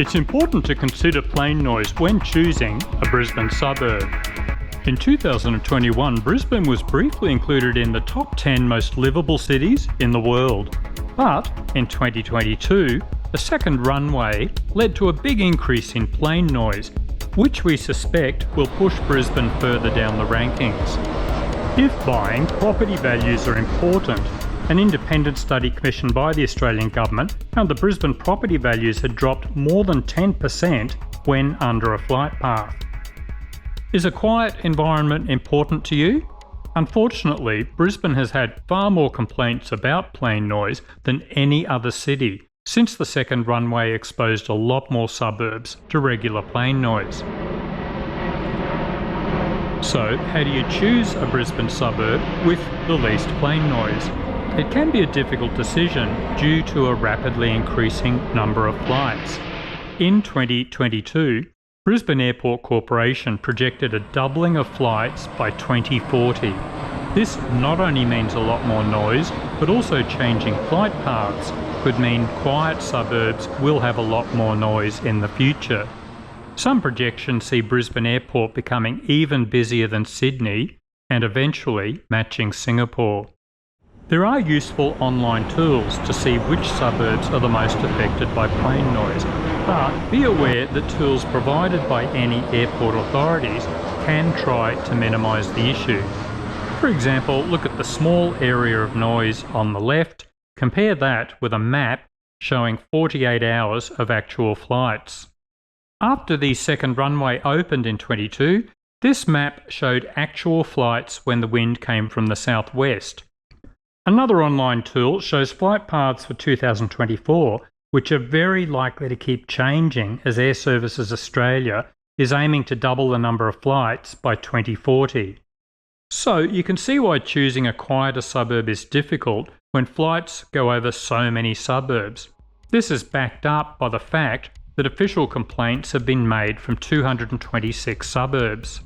It's important to consider plane noise when choosing a Brisbane suburb. In 2021, Brisbane was briefly included in the top 10 most livable cities in the world. But in 2022, a second runway led to a big increase in plane noise, which we suspect will push Brisbane further down the rankings. If buying property values are important, an independent study commissioned by the Australian Government found that Brisbane property values had dropped more than 10% when under a flight path. Is a quiet environment important to you? Unfortunately, Brisbane has had far more complaints about plane noise than any other city, since the second runway exposed a lot more suburbs to regular plane noise. So, how do you choose a Brisbane suburb with the least plane noise? It can be a difficult decision due to a rapidly increasing number of flights. In 2022, Brisbane Airport Corporation projected a doubling of flights by 2040. This not only means a lot more noise, but also changing flight paths could mean quiet suburbs will have a lot more noise in the future. Some projections see Brisbane Airport becoming even busier than Sydney and eventually matching Singapore. There are useful online tools to see which suburbs are the most affected by plane noise, but be aware that tools provided by any airport authorities can try to minimise the issue. For example, look at the small area of noise on the left, compare that with a map showing 48 hours of actual flights. After the second runway opened in 22, this map showed actual flights when the wind came from the southwest. Another online tool shows flight paths for 2024, which are very likely to keep changing as Air Services Australia is aiming to double the number of flights by 2040. So you can see why choosing a quieter suburb is difficult when flights go over so many suburbs. This is backed up by the fact that official complaints have been made from 226 suburbs.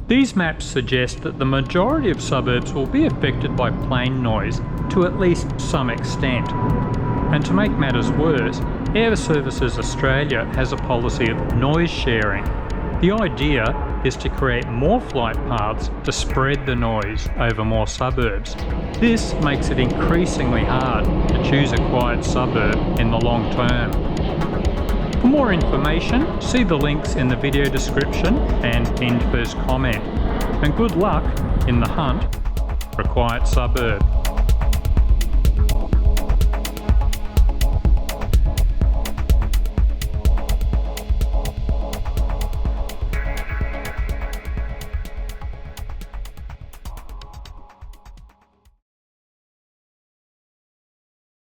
These maps suggest that the majority of suburbs will be affected by plane noise to at least some extent. And to make matters worse, Air Services Australia has a policy of noise sharing. The idea is to create more flight paths to spread the noise over more suburbs. This makes it increasingly hard to choose a quiet suburb in the long term. For more information, see the links in the video description and pinned first comment. And good luck in the hunt for a quiet suburb.